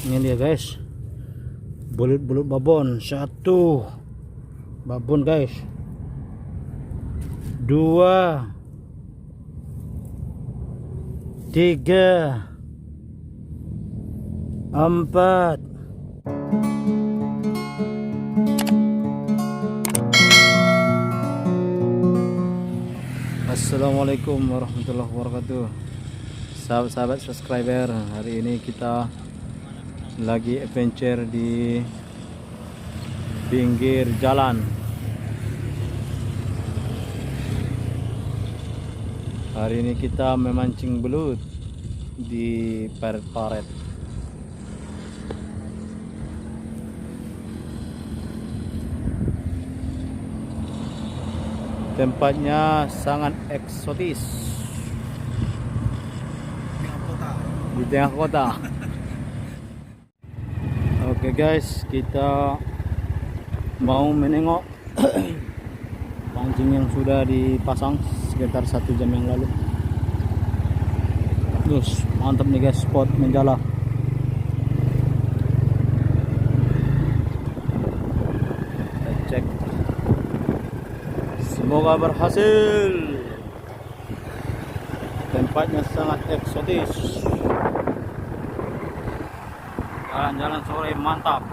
Ini dia guys, belut babon. Satu babon guys, dua, tiga, empat. Assalamualaikum warahmatullahi wabarakatuh, sahabat-sahabat subscriber. Hari ini kita lagi adventure di pinggir jalan. Hari ini kita memancing belut di Parit. Tempatnya sangat eksotis di tengah kota. Oke guys, kita mau menengok pancing yang sudah dipasang sekitar 1 jam yang lalu. Terus mantap nih guys, spot menjala. Kita cek, semoga berhasil. Tempatnya sangat eksotis, jalan-jalan sore mantap.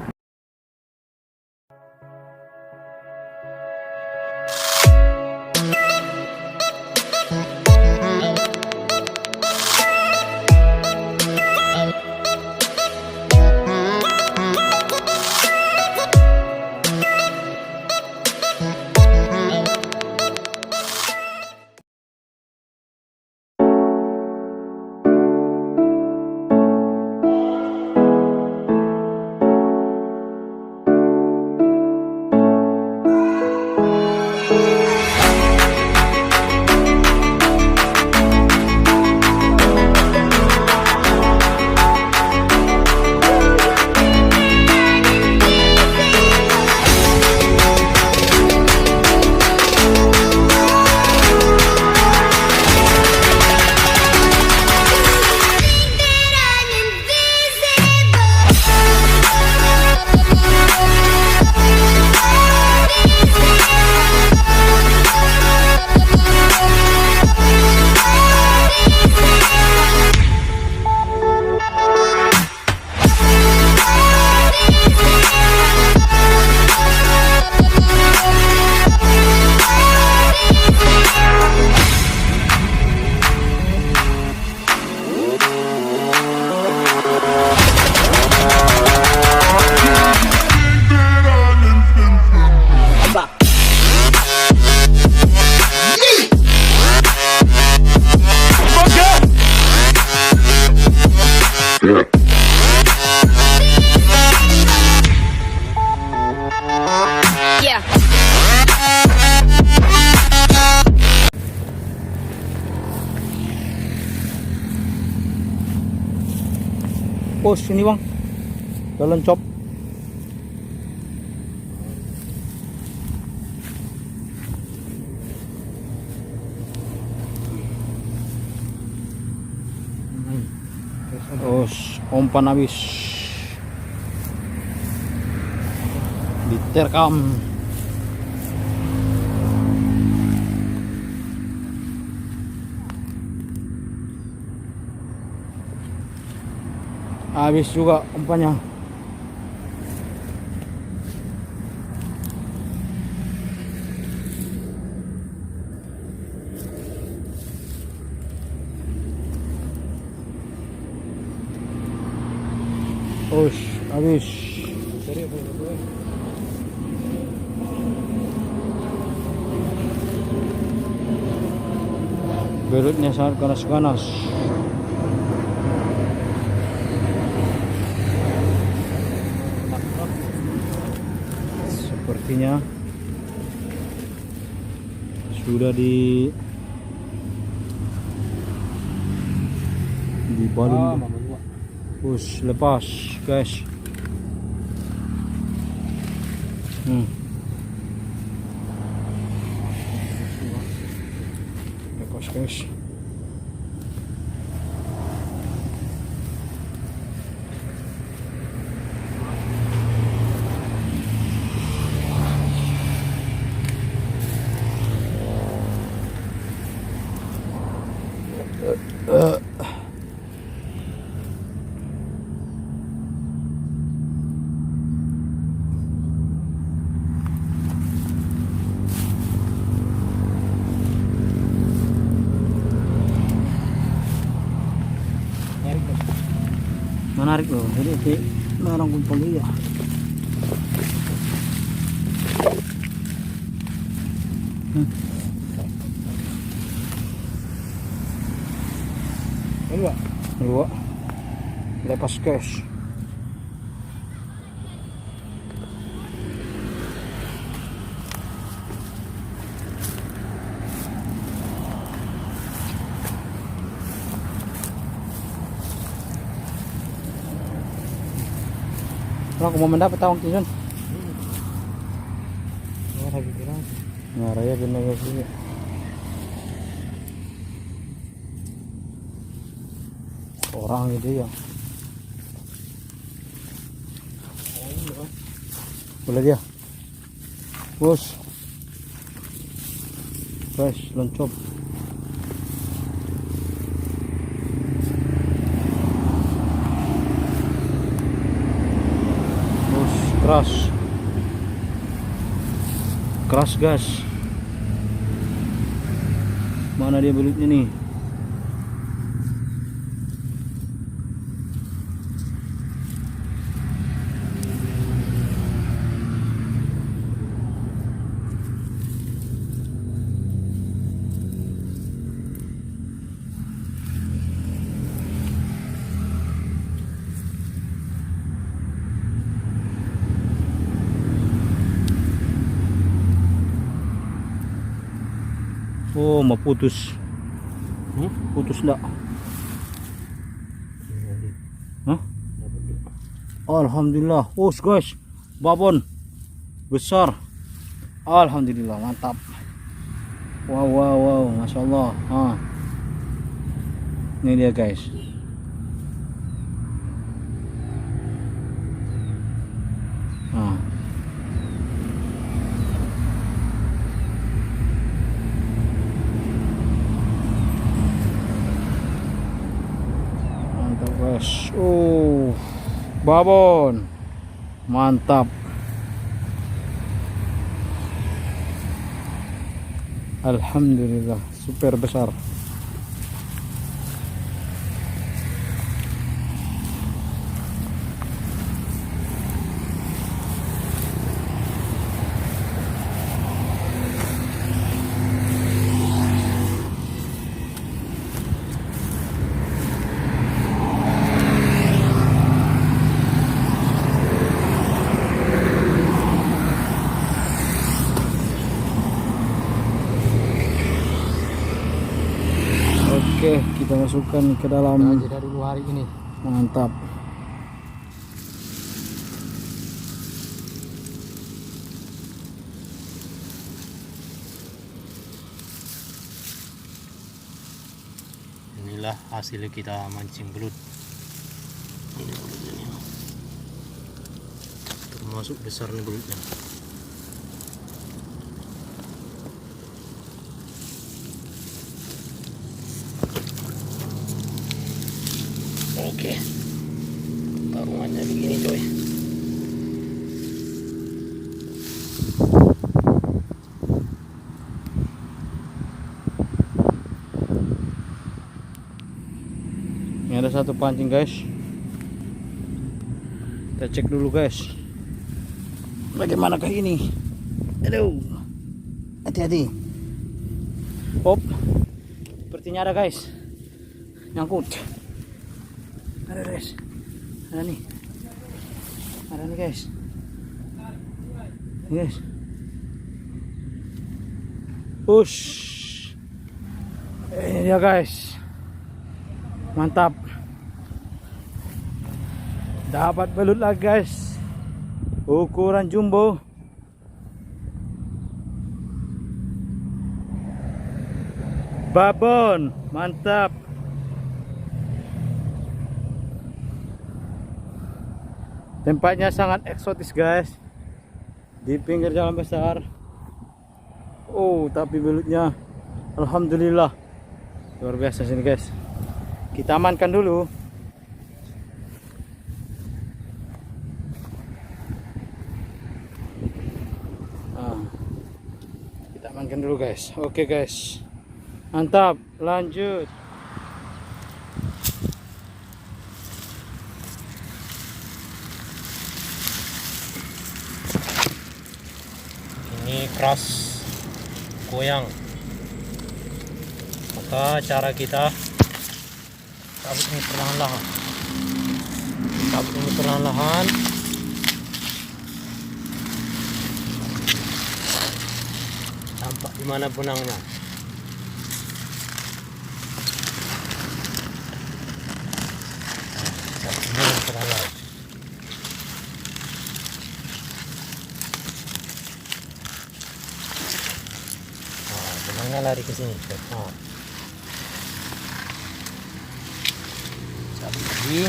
Oh sini bang, jalan cop. Oh, umpan habis diterkam. Habis juga umpannya. Habis. Belutnya sangat ganas-ganas. Sepertinya sudah dibalun. Push, lepas guys. Lepas guys. Menarik loh, ini orang kumpul ya. Dua lepas guys. Aku mau mendapat tawang kisun. Ngaraya gini guys ini. Orang gitu ya. Boleh dia. Bos. Guys, loncop. Keras gas. Mana dia belutnya nih? Oh, mau putus. Putus enggak? Hah? Alhamdulillah. Oh, guys. Babon besar. Alhamdulillah, mantap. Wow, Masya Allah. Ini dia guys. Oh, babon mantap. Alhamdulillah, super besar. Oke, kita masukkan ke dalam. Jeda dulu hari ini. Mantap. Inilah hasil kita mancing belut. Ini belutnya nih. Termasuk besar nih belutnya. Oke, taruhannya begini coy. Ini ada satu pancing guys. Kita cek dulu guys. Bagaimanakah ini? Aduh, hati-hati. Hop, sepertinya ada guys. Nyangkut. Ada guys, ada nih guys, push, ini dia guys, mantap, dapat belut lagi guys, ukuran jumbo, babon, mantap. Tempatnya sangat eksotis guys, di pinggir jalan besar. Oh, tapi belutnya alhamdulillah luar biasa sini guys. Kita amankan dulu. Kita amankan dulu guys. Oke guys, mantap, lanjut. keras, goyang. Maka cara kita cabut ini perlahan-lahan, tampak di mana benangnya. Benangnya lari ke sini. Cabut lagi.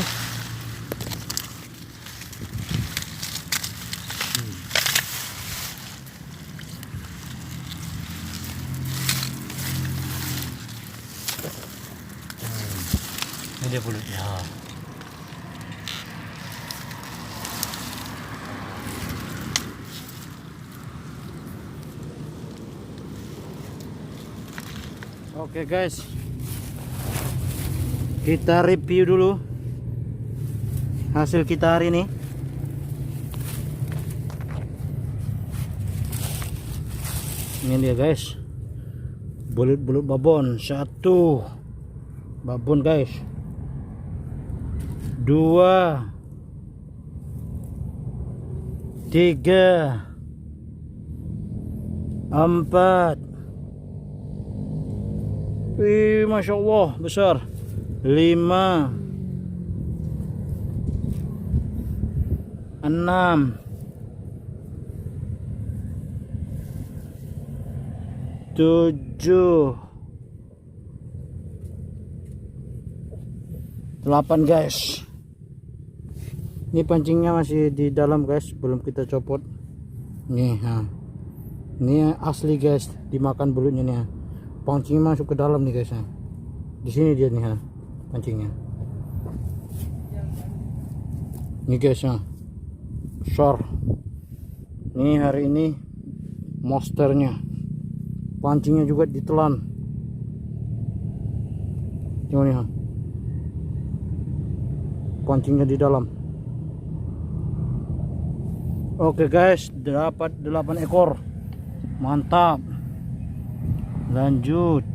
Ini dia belutnya. Oke guys, kita review dulu hasil kita hari ini. Ini dia guys, belut babon. 1 babon guys, 2, 3, 4. Wih, Masya Allah, besar. 5, 6, 7, 8 guys. Ini pancingnya masih di dalam guys, belum kita copot. Nih, ini asli guys, dimakan belutnya nih. Pancingnya masuk ke dalam nih guys. Di sini dia nih pancingnya. Nih guys besar. Nih hari ini monsternya. Pancingnya juga ditelan. Cuma nih pancingnya di dalam. Oke guys, dapat 8 ekor. Mantap. Lanjut.